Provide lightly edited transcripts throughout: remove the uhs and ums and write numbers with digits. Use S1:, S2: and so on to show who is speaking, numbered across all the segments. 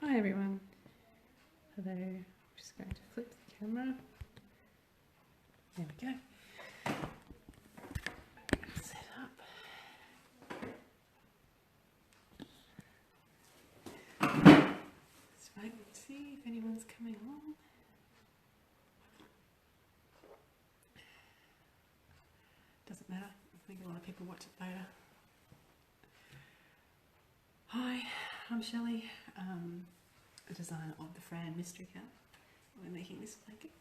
S1: Hi everyone. Hello. I'm just going to flip the camera. There we go. Set up. Let's wait and see if anyone's coming along. Doesn't matter. I think a lot of people watch it later. Hi, I'm Shelley, a designer of the Fran mystery cat. We're making this blanket.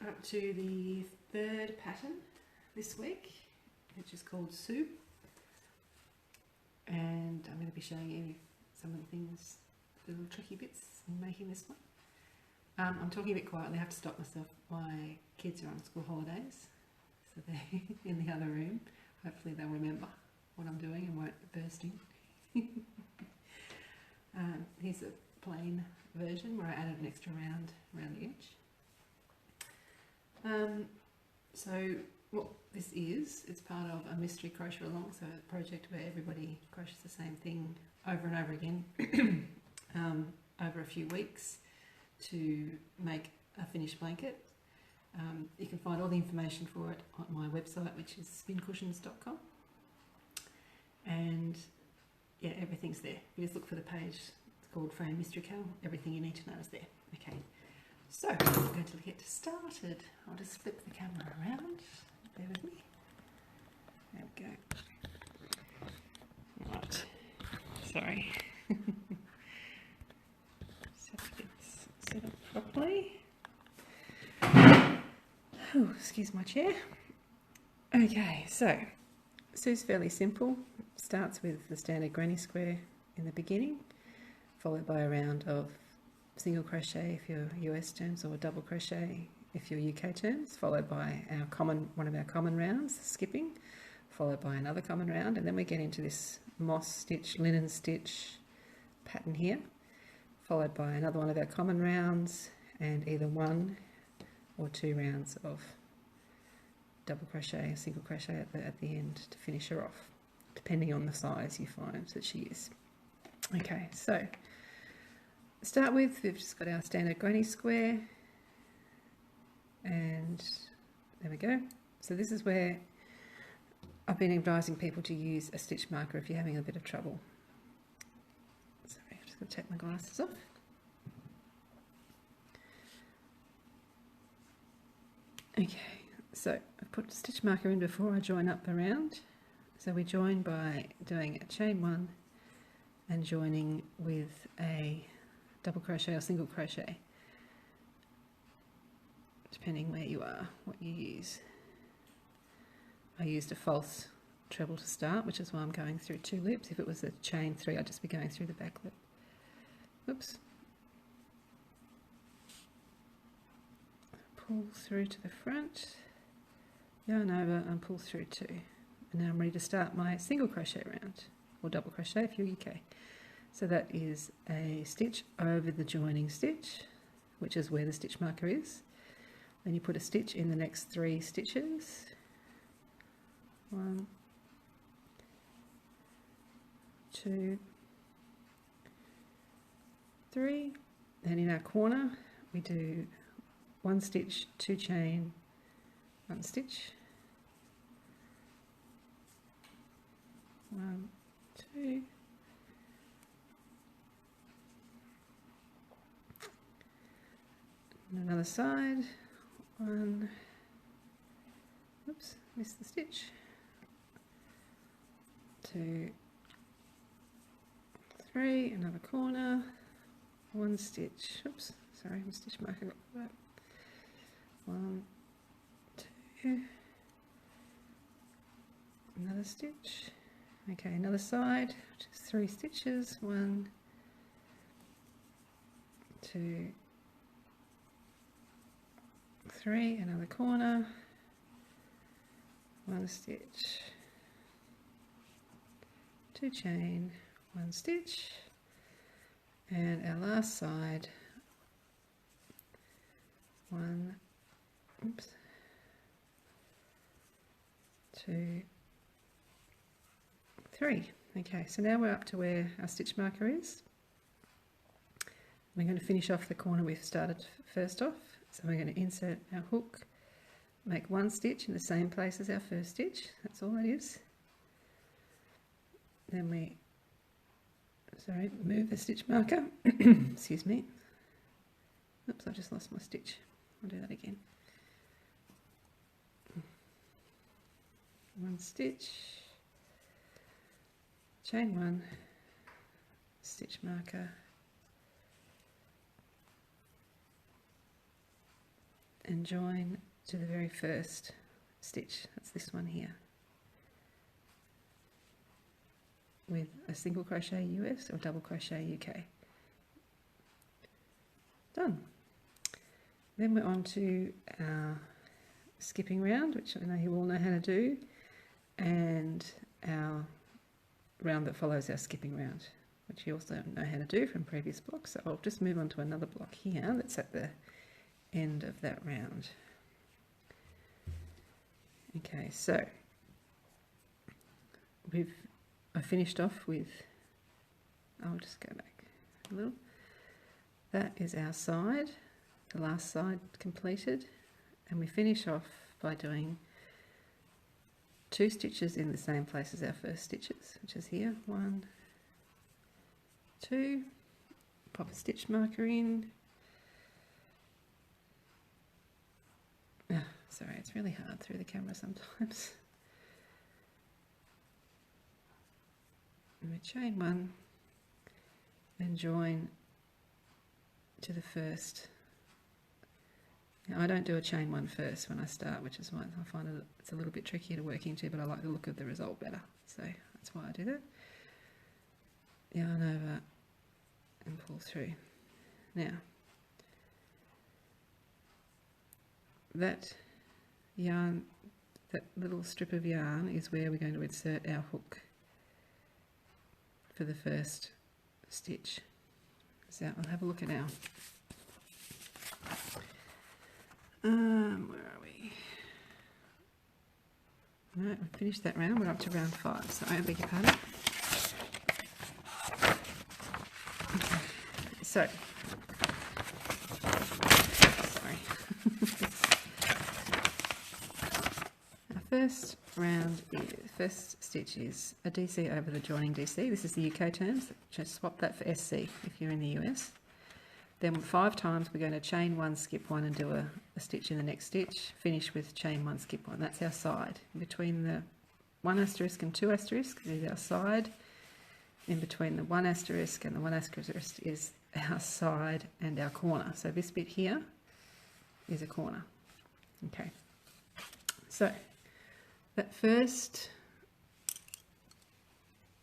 S1: Up to the third pattern this week, which is called Soup. And I'm going to be showing you some of the things, the little tricky bits in making this one. I'm talking a bit quietly, I have to stop myself. My kids are on school holidays, so they're in the other room. Hopefully they'll remember what I'm doing and won't burst in. Here's a plain version where I added an extra round around the edge. So what this is, it's part of a mystery crochet along, so a project where everybody crochets the same thing over and over again over a few weeks to make a finished blanket. You can find all the information for it on my website, which is spincushions.com. And yeah, everything's there. You just look for the page. It's called Fran Mystery Cal. Everything you need to know is there. Okay, so we're going to get started. I'll just flip the camera around. Bear with me. There we go. Right. Sorry. Set up properly. Oh, excuse my chair. Okay, so Sue's fairly simple. Starts with the standard granny square in the beginning, followed by a round of single crochet if you're US terms, or double crochet if you're UK terms, followed by one of our common rounds, skipping, followed by another common round, and then we get into this moss stitch, linen stitch pattern here, followed by another one of our common rounds, and either one or two rounds of double crochet, single crochet at the end to finish her off, depending on the size you find that she is. Okay, so to start with, we've just got our standard granny square, and there we go. So this is where I've been advising people to use a stitch marker if you're having a bit of trouble. Sorry, I'm just going to take my glasses off. Okay, so I've put a stitch marker in before I join up around. So we join by doing a chain one and joining with a double crochet or single crochet, depending where you are, what you use. I used a false treble to start, which is why I'm going through two loops. If it was a chain three, I'd just be going through the back loop. Oops. Pull through to the front, yarn over and pull through two. And now I'm ready to start my single crochet round, or double crochet if you're UK. So that is a stitch over the joining stitch, which is where the stitch marker is. Then you put a stitch in the next three stitches. 1, 2, 3. And in our corner we do one stitch, two chain, one stitch, 1, 2, and another side, 1, oops, missed the stitch, 2, 3, another corner, one stitch, oops, sorry, my stitch marker got that. 1, 2, another stitch. Okay, another side, just 3 stitches, 1, 2, 3, another corner, 1 stitch, 2 chain, 1 stitch, and our last side, 1, oops, 2, 3. Okay, so now we're up to where our stitch marker is. We're going to finish off the corner we've started first off. So we're going to insert our hook, make one stitch in the same place as our first stitch. That's all that is. Then we, move the stitch marker. Excuse me. Oops, I just lost my stitch. I'll do that again. One stitch, chain 1, stitch marker, and join to the very first stitch. That's this one here, with a single crochet US or double crochet UK. Done. Then we're on to our skipping round, which I know you all know how to do, and our round that follows our skipping round, which you also know how to do from previous blocks. So I'll just move on to another block here that's at the end of that round. Okay, so I finished off with, I'll just go back a little. That is our side, the last side completed, and we finish off by doing 2 stitches in the same place as our first stitches, which is here, 1, 2, pop a stitch marker in. Sorry, it's really hard through the camera sometimes. And we chain 1 and join to the first. Now, I don't do a chain 1 first when I start, which is why I find it's a little bit trickier to work into, but I like the look of the result better, so that's why I do that. Yarn over and pull through. Now that yarn, that little strip of yarn is where we're going to insert our hook for the first stitch. So I'll have a look at our where are we? Right, we finished that round. We're up to round 5. So I beg your pardon. Okay. So, sorry. Our first round is, first stitch is a DC over the joining DC. This is the UK terms. Just swap that for SC if you're in the US. Then 5 times we're going to chain 1, skip 1 and do a stitch in the next stitch, finish with chain 1, skip 1. That's our side. In between the 1 asterisk and 2 asterisk is our side. In between the 1 asterisk and the 1 asterisk is our side and our corner. So this bit here is a corner. Okay. So that first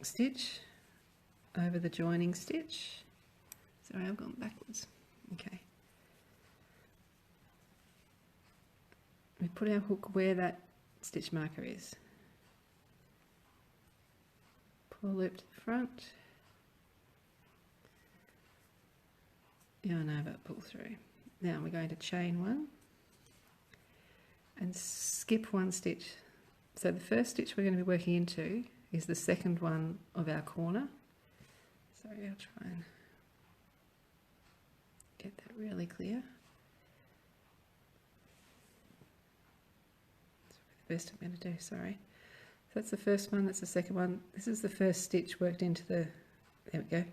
S1: stitch over the joining stitch. Sorry, I've gone backwards. Okay. We put our hook where that stitch marker is. Pull a loop to the front. Yarn over, pull through. Now we're going to chain 1 and skip 1 stitch. So the first stitch we're going to be working into is the second one of our corner. Sorry, I'll try and get that really clear. That's the best I'm going to do, sorry. So that's the first one, that's the second one. This is the first stitch worked into the, there we go.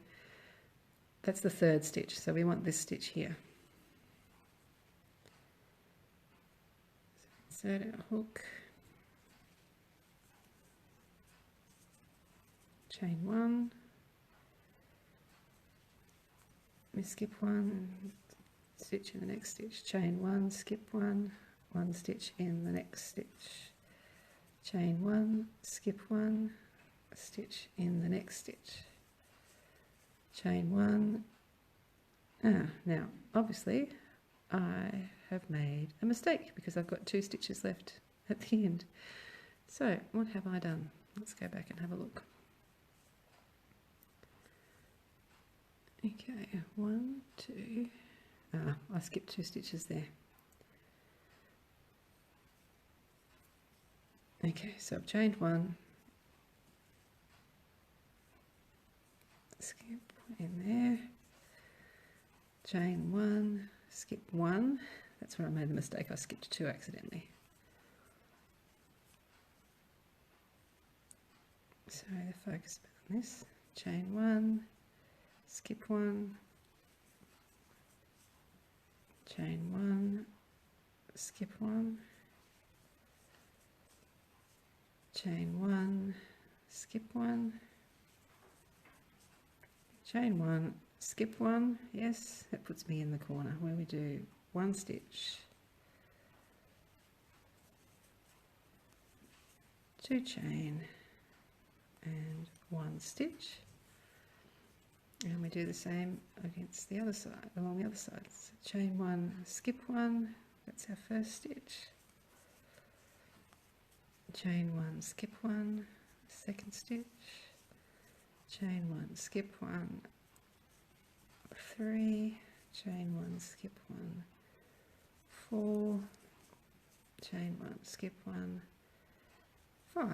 S1: That's the third stitch, so we want this stitch here. So insert our hook, chain 1, we skip 1, stitch in the next stitch, chain 1, skip 1, 1 stitch in the next stitch, chain 1, skip 1, stitch in the next stitch, chain 1. Now obviously I have made a mistake because I've got 2 stitches left at the end. So what have I done? Let's go back and have a look. Okay, 1, 2, I skipped 2 stitches there. Okay, so I've chained 1, skip in there, chain 1, skip 1. That's where I made the mistake, I skipped 2 accidentally. So the focus on this, chain 1, skip 1, chain 1, skip 1, chain 1, skip 1, chain 1, skip 1. Yes, that puts me in the corner where we do 1 stitch, 2 chain and 1 stitch, and we do the same against the other side, along the other side. So chain 1, skip 1, that's our first stitch, chain 1, skip 1, second stitch, chain 1, skip 1, 3, chain 1, skip 1, 4, chain 1, skip 1, 5,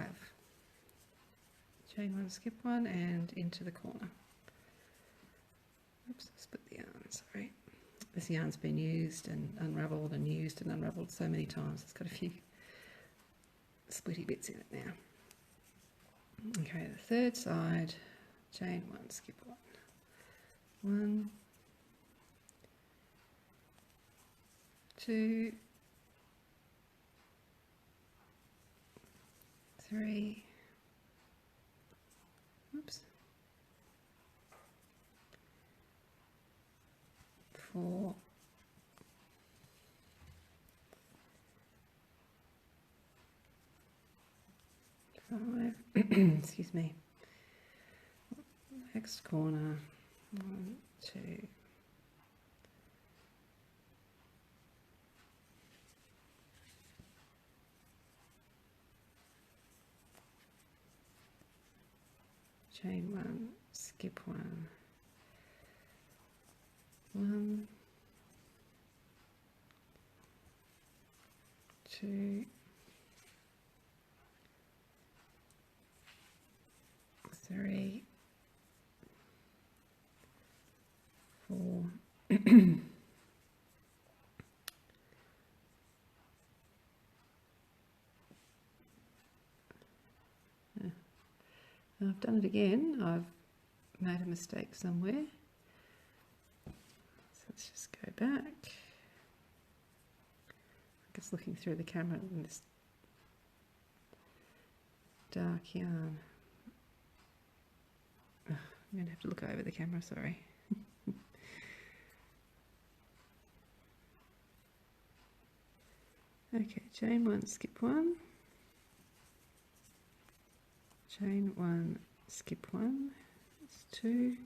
S1: chain 1, skip 1, and into the corner. Oops, I split the yarn, sorry. This yarn's been used and unravelled and used and unravelled so many times, it's got a few splitty bits in it now. Okay, the third side, chain 1, skip 1, 1, 2, 3, oops, 4, 5, excuse me, next corner, 1, 2, chain 1, skip 1, 1, 2, 3, 4, I've done it again. I've made a mistake somewhere. So let's just go back. I'm just looking through the camera in this dark yarn. I'm going to have to look over the camera, sorry. Okay, chain 1, skip 1. Chain 1, skip 1, that's 2,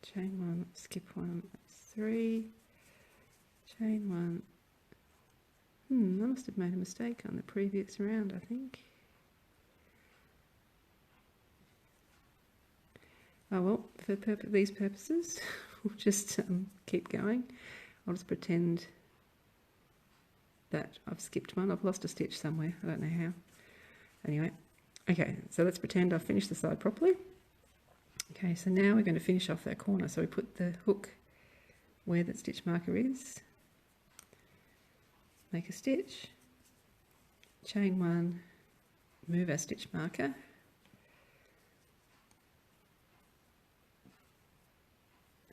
S1: chain 1, skip 1, that's 3, chain 1, I must have made a mistake on the previous round, I think. Oh well, for these purposes, we'll just keep going. I'll just pretend that I've skipped one. I've lost a stitch somewhere, I don't know how. Anyway, okay, so let's pretend I've finished the side properly. Okay, so now we're going to finish off that corner. So we put the hook where that stitch marker is, make a stitch, chain 1, move our stitch marker,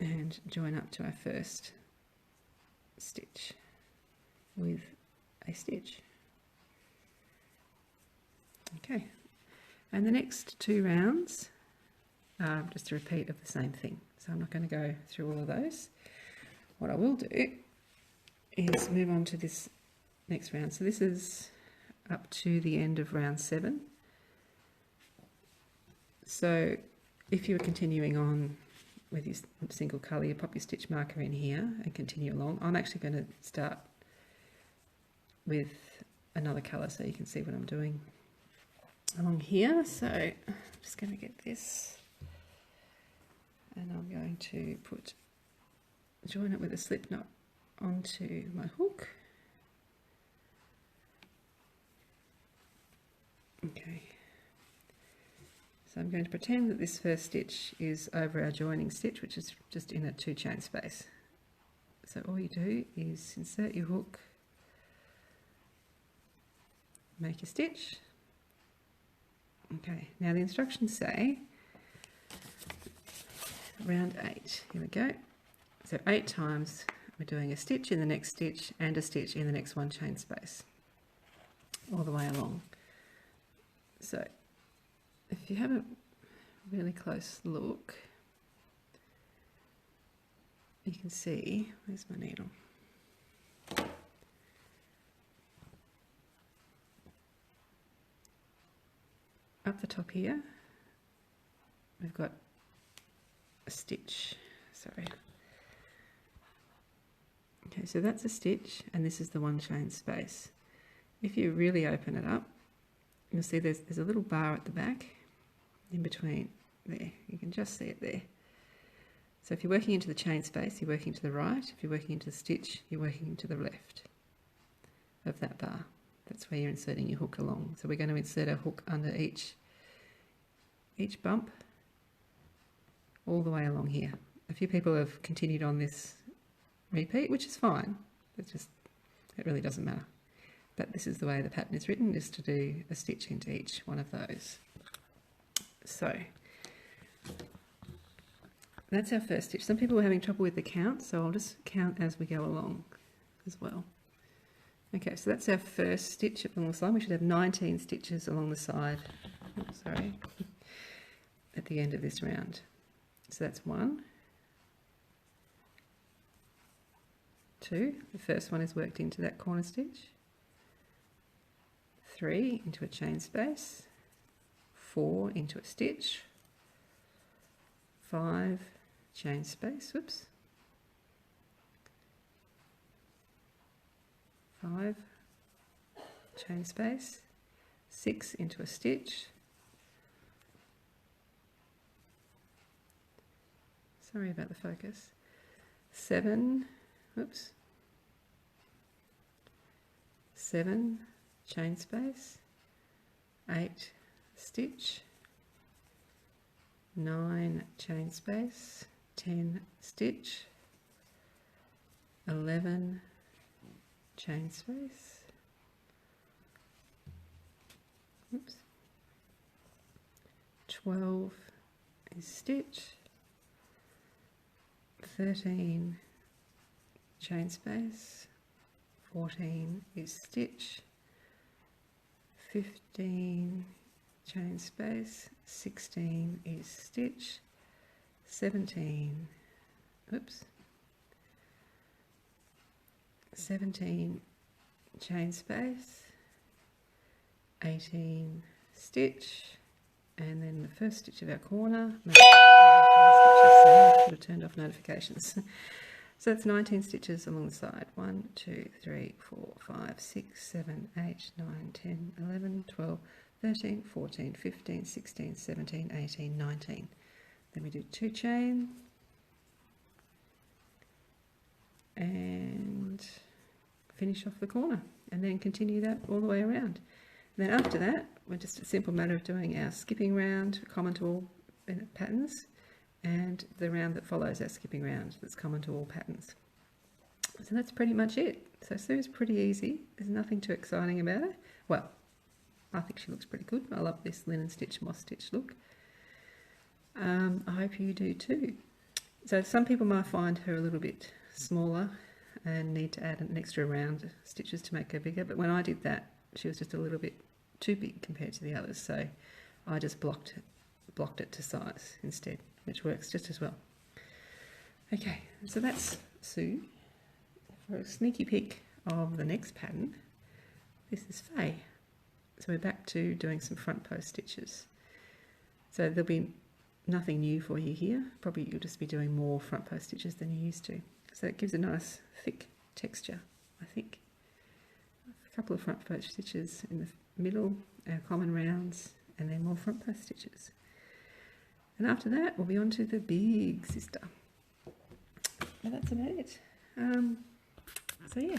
S1: and join up to our first stitch with a stitch. Okay, and the next 2 rounds are just a repeat of the same thing, so I'm not going to go through all of those. What I will do is move on to this next round. So this is up to the end of round 7. So if you were continuing on with your single colour, you pop your stitch marker in here and continue along. I'm actually going to start with another colour so you can see what I'm doing along here. So I'm just going to get this, and I'm going to join it with a slip knot onto my hook. Okay, So I'm going to pretend that this first stitch is over our joining stitch, which is just in a 2 chain space. So all you do is insert your hook, make your stitch. Okay, now the instructions say round 8. Here we go. So 8 times we're doing a stitch in the next stitch and a stitch in the next 1 chain space all the way along. So if you have a really close look, you can see, where's my needle? Up the top here, we've got a stitch, sorry. Okay, so that's a stitch and this is the 1 chain space. If you really open it up, you'll see there's a little bar at the back in between there. You can just see it there. So if you're working into the chain space, you're working to the right. If you're working into the stitch, you're working into the left of that bar. That's where you're inserting your hook along. So we're going to insert our hook under each bump all the way along here. A few people have continued on this repeat, which is fine. It really doesn't matter. But this is the way the pattern is written, is to do a stitch into each one of those. So that's our first stitch. Some people are having trouble with the count, so I'll just count as we go along as well. Okay, so that's our first stitch along the side. We should have 19 stitches along the side, sorry, at the end of this round. So that's 1, 2, the first one is worked into that corner stitch, 3 into a chain space, 4 into a stitch, 5 chain space, whoops, 5 chain space, 6 into a stitch, sorry about the focus, 7, whoops, 7 chain space, 8 stitch, 9 chain space, 10 stitch, 11 chain space, oops, 12 is stitch, 13 chain space, 14 is stitch, 15 chain space, 16 is stitch, 17, oops, 17 chain space, 18 stitch, and then the first stitch of our corner. I should have turned off notifications. So that's 19 stitches along the side. 1, 2, 3, 4, 5, 6, 7, 8, 9, 10, 11, 12, 13, 14, 15, 16, 17, 18, 19. Then we do 2 chain and finish off the corner, and then continue that all the way around. And then after that, we're just a simple matter of doing our skipping round, common to all patterns, and the round that follows our skipping round that's common to all patterns. So that's pretty much it. So Sue's pretty easy. There's nothing too exciting about her. Well, I think she looks pretty good. I love this linen stitch, moss stitch look. I hope you do too. So some people might find her a little bit smaller and need to add an extra round of stitches to make her bigger, but when I did that, she was just a little bit too big compared to the others, so I just blocked it to size instead, which works just as well. Okay, so that's Sue. For a sneaky peek of the next pattern, this is Faye. So we're back to doing some front post stitches. So there'll be nothing new for you here. Probably you'll just be doing more front post stitches than you used to. So it gives a nice thick texture, I think. A couple of front post stitches in the middle, our common rounds, and then more front post stitches. And after that, we'll be on to the big sister. And that's about it. So yeah,